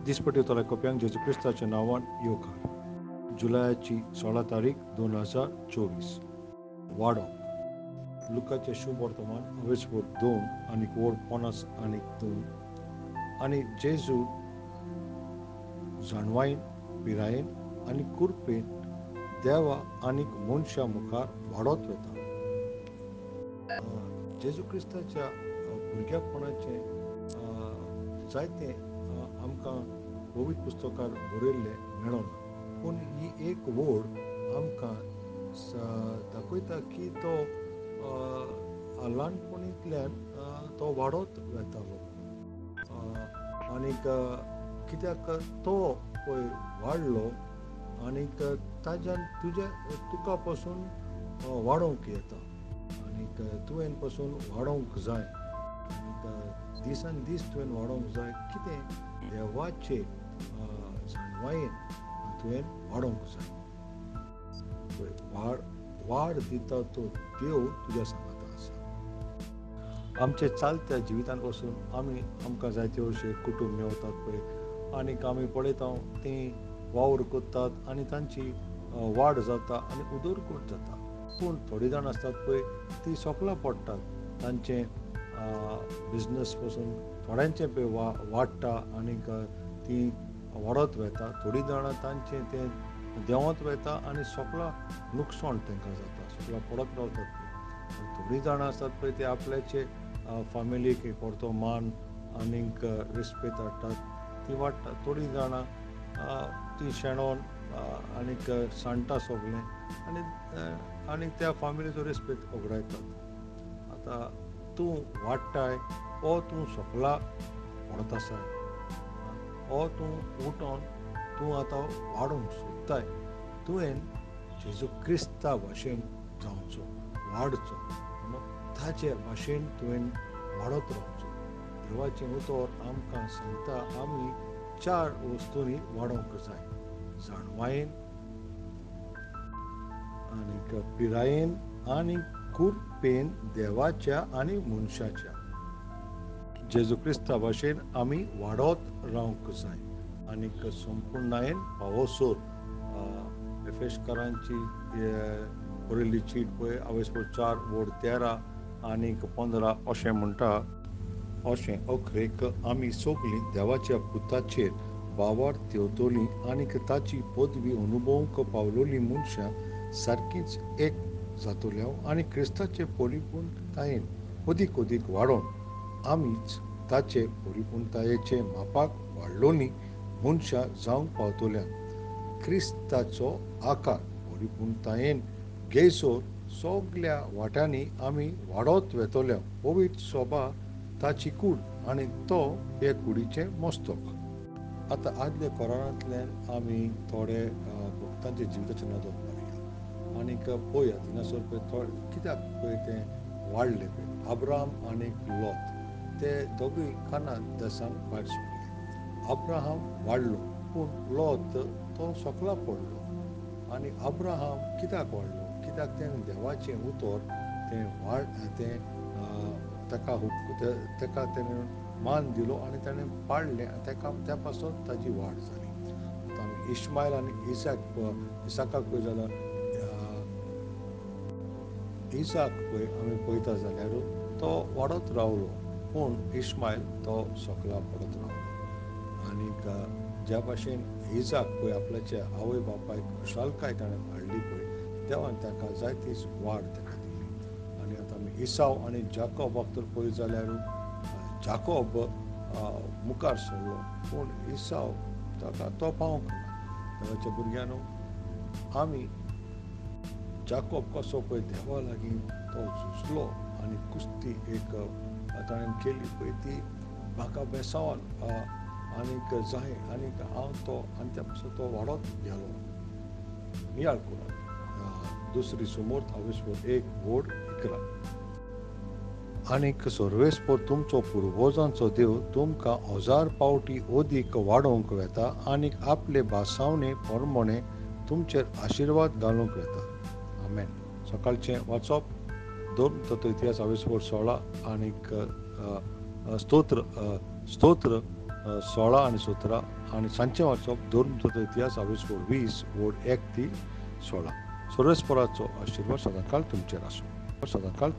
दिसपट्टी कोप्यांक जेजू क्रिस्ताच्या नांवान येवकार. जुलयाची 16 तारीख 2024. वाडो लुकाचे शुभ वर्तमान अवेस्पोर 2 आनी वोड 50 आनी 2. आनी जेजू जाणवाईन पिरायेन आनी कुरपेन देवा आनीक मनशा मुखार वाडत वेता. जेजू क्रिस्ताच्या भुरगेपणाचे जायते आमकां पवित्र पुस्तकार बरयल्ले मेळना, पूण ही एक वोड आमकां दाखयता की तो ल्हानपणींतल्यान तो वाडत वेतालो. आनीक कित्याक तो पळय वाडलो आनीक ताज्यान तुका पासून वाडोवंक येता आनीक तुवें पासून वाडोवंक जाय. आनीक दिसान दीस तुवें वाडोवंक जाय. कितें देवाचे जाणवायेन तुवें वाडोवंक जाय. वाड दिता तो देव तुज्या सांगाता आसा. आमचे चालत्या जिवितान पासून आमकां जायते अशे कुटुंब मेवतात पळय, आनीक आमी पळयता तीं वावर कोत्तात आनी तांची वाड जाता आनी उदरगत जाता. पूण थोडीं जाण आसतात पळय, तीं सोकलां पडटात. तांचें बिजनस पासून थोड्यांचें पळय वाडटा आनीक तीं वाडत वेता. थोडीं जाणां तांचें तें देंवत वेता आनी सोकलां लुकसाण तांकां जाता, सोकलां पडत रावतात. थोडीं जाणां आसतात पळय, ते आपल्याचे फॅमिलीक एक व्हडलो मान आनीक रिस्पेद हाडटात, तीं वाडटात. थोडीं जाणां तीं शेणोन आनीक सांडटा सोगलें आनीक त्या फॅमिलीचो रिस्पेद वगडायतात. आतां तूं वाडटाय ओ तूं सोकलां पडत आसाय, ओ तूं उठोन तूं आतां वाडोवंक सोदताय, तुवें जेजू क्रिस्ता भाशेन जावचो, वाडचो, ताचे भाशेन तुवें वाडत रावचो. देवाचें उतर आमकां सांगता आमी 4 वस्तूंनी वाडोवंक जाय: जाणवायेन आनीक पिरायेन आनीक कुरपेन देवाच्या आनी मनशाच्या. जेजू क्रिस्ता भाशेन आमी वाडत रावंक जाय आनीक संपूर्णायेन पावसोर. एफेसकारांची बरयल्ली चीट पळय, अवेस्पोर 4 वोड 13 आनीक 15 अशें म्हणटा: अशें अखरेक आमी सोगलीं देवाच्या पुताचेर वावर तेवतलीं आनीक ताची पदवी अनुभवूंक पावलोलीं मनशां सारकींच एक जातोल्यो आनी क्रिस्ताचे परिपूर्णतायेन अदीक वाडोन आमीच ताचे परिपूर्णतायेचे मापाक वाडलोलीं मनशां जावंक पावतोल्यांत. क्रिस्ताचो आकार परिपूर्णतायेन घेयसोर सोगल्या वाट्यांनी आमी वाडत वेतोले. पवित्र सोबा ताची कूड आनी तो हे कुडीचें मस्तक. आतां आदल्या कोरांतल्यान आमी थोडे भक्तांचे जिविताचे नदर मारया आनीक पळोवया थिंगासोर पळय कित्याक पळय तें वाडलें पळय. अब्राहम आनीक लॉत ते दोगूय कानान देसान भायर सरले. अब्राहम वाडलो पूण लॉत तो सोकला पडलो. आनी अब्राहम कित्याक वाडलो? कित्याक तेणें देवाचें उतर ताका तेणें मान दिलो आनी ताणें पाळलें आनी त्या पासून ताजी वाड जाली. आतां आमी इश्मायल आनी इसाकाक पळय जाल्यार इसाक पळय आमी पळयता जाल्यार तो वाडत रावलो, पूण इश्मायल तो सोकला पडत रावलो. आनीक ज्या भाशेन इसाक पळय आपल्याच्या आवय बापायक खुशालकाय ताणें हाडली पळय, देवान ताका जायतीच वाड ताका दिली. आनी आतां आमी इसाव आनी जाकोबाक तर पळयत जाल्यार जाकोब मुखार सरलो पूण इसाव ताका तो पावूंक ना. देवाच्या भुरग्यांनो, आमी जाकोब कसो पळय देवा लागीं तो झुजलो आनी कुस्ती एक ताणें केली पळय, ती म्हाका बेसांवान आनीक जाय आनीक हांव तो आनी त्या पासून तो वाडत गेलो. नियाळ करात. दुसरी समोर्त अवेस्पोर 1 वोड 11. आनीक सर्वेस्पोर तुमचो पुर्वजांचो देव तुमकां 1000 पावटी अदीक वाडोवंक वेता आनीक आपले भासावणे पोरमोणे तुमचेर आशिर्वाद घालूंक वेता. आमेन. सकाळचें वाचप 2 इतिहास अवेस्पोर 16 आनीक स्तोत्र 16 आणि 17 आणि सांचे वाचप 2 इतिहास 20 वोड 1 ती 16 सुरेश पराचो आशीर्वाद सदांकाळ तुमचेर आसूं सदांकाळ